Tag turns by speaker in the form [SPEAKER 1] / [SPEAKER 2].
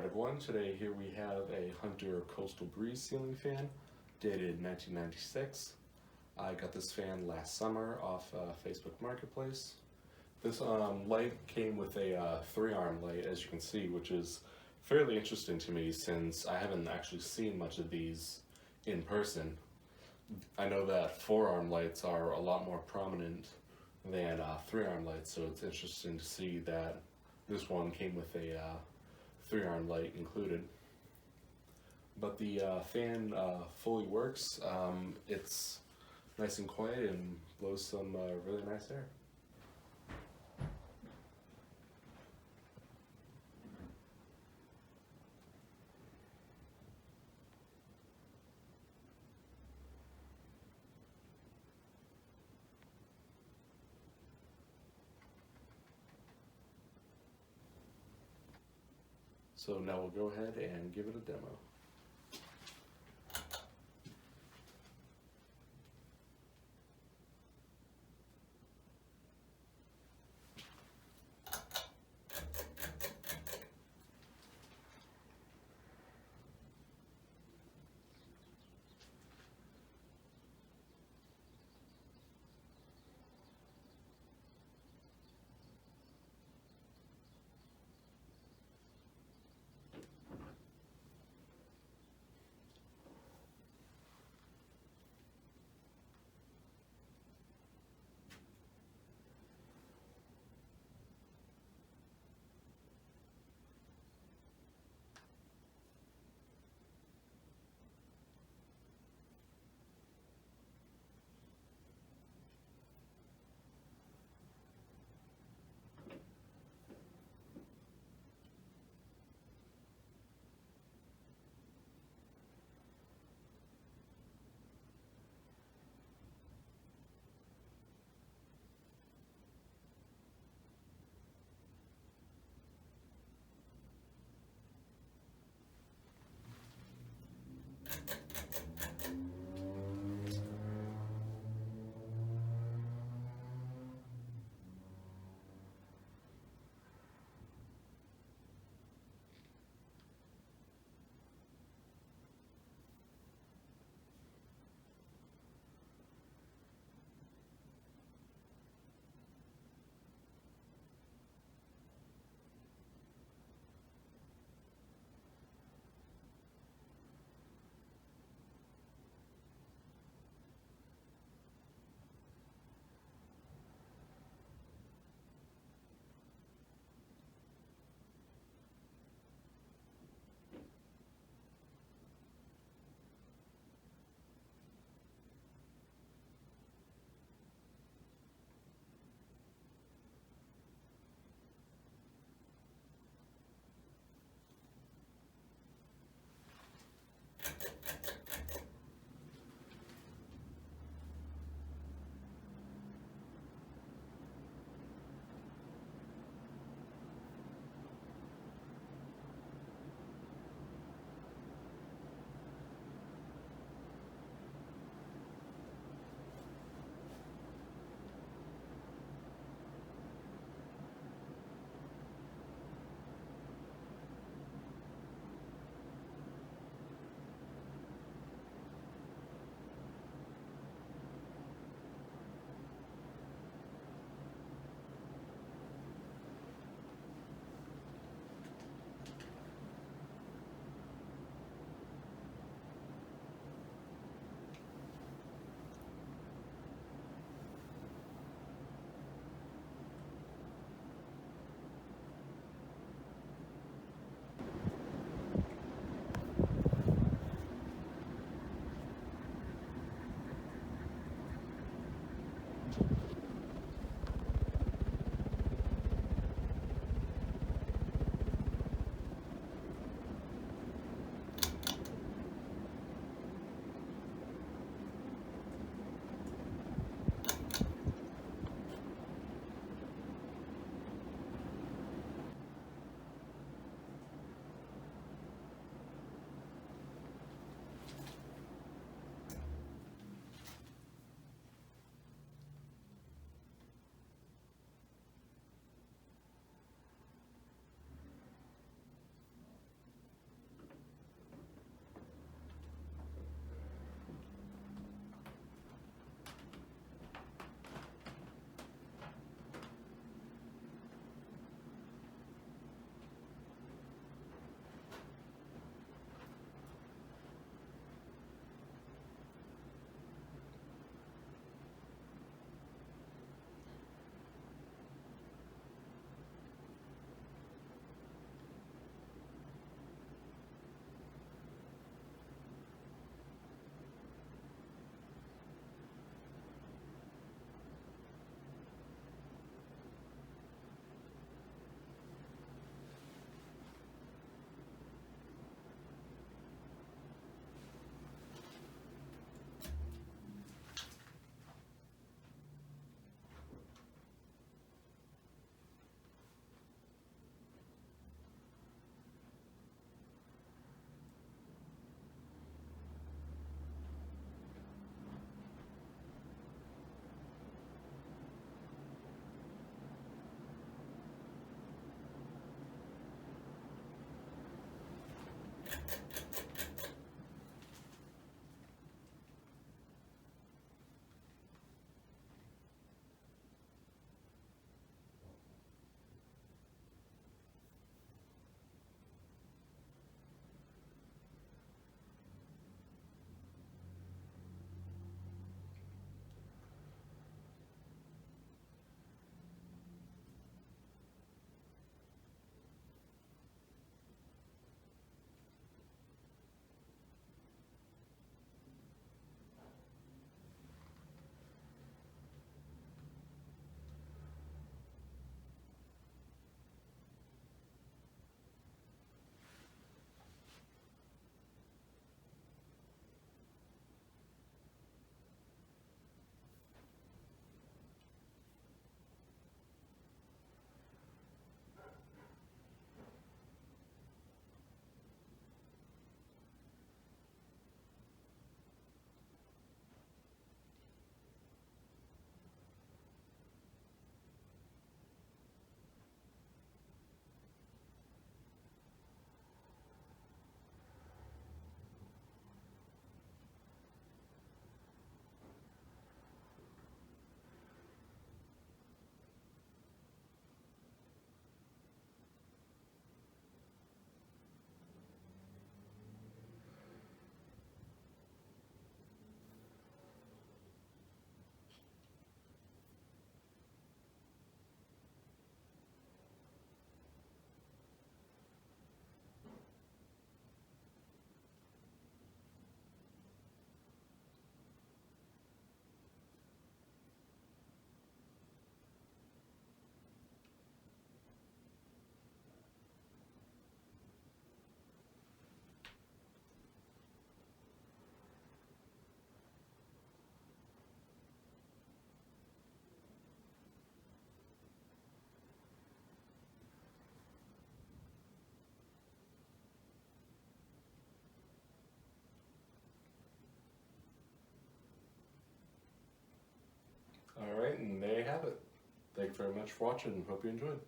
[SPEAKER 1] everyone. Today here we have a Hunter Coastal Breeze ceiling fan dated 1996. I got this fan last summer off Facebook Marketplace. This light came with a 3-arm light, as you can see, which is fairly interesting to me since I haven't actually seen much of these in person. I know that 4-arm lights are a lot more prominent than 3-arm lights, so it's interesting to see that this one came with a 3-arm light included. But the fan fully works. It's nice and quiet and blows some really nice air. So now we'll go ahead and give it a demo. much for watching. Hope you enjoyed.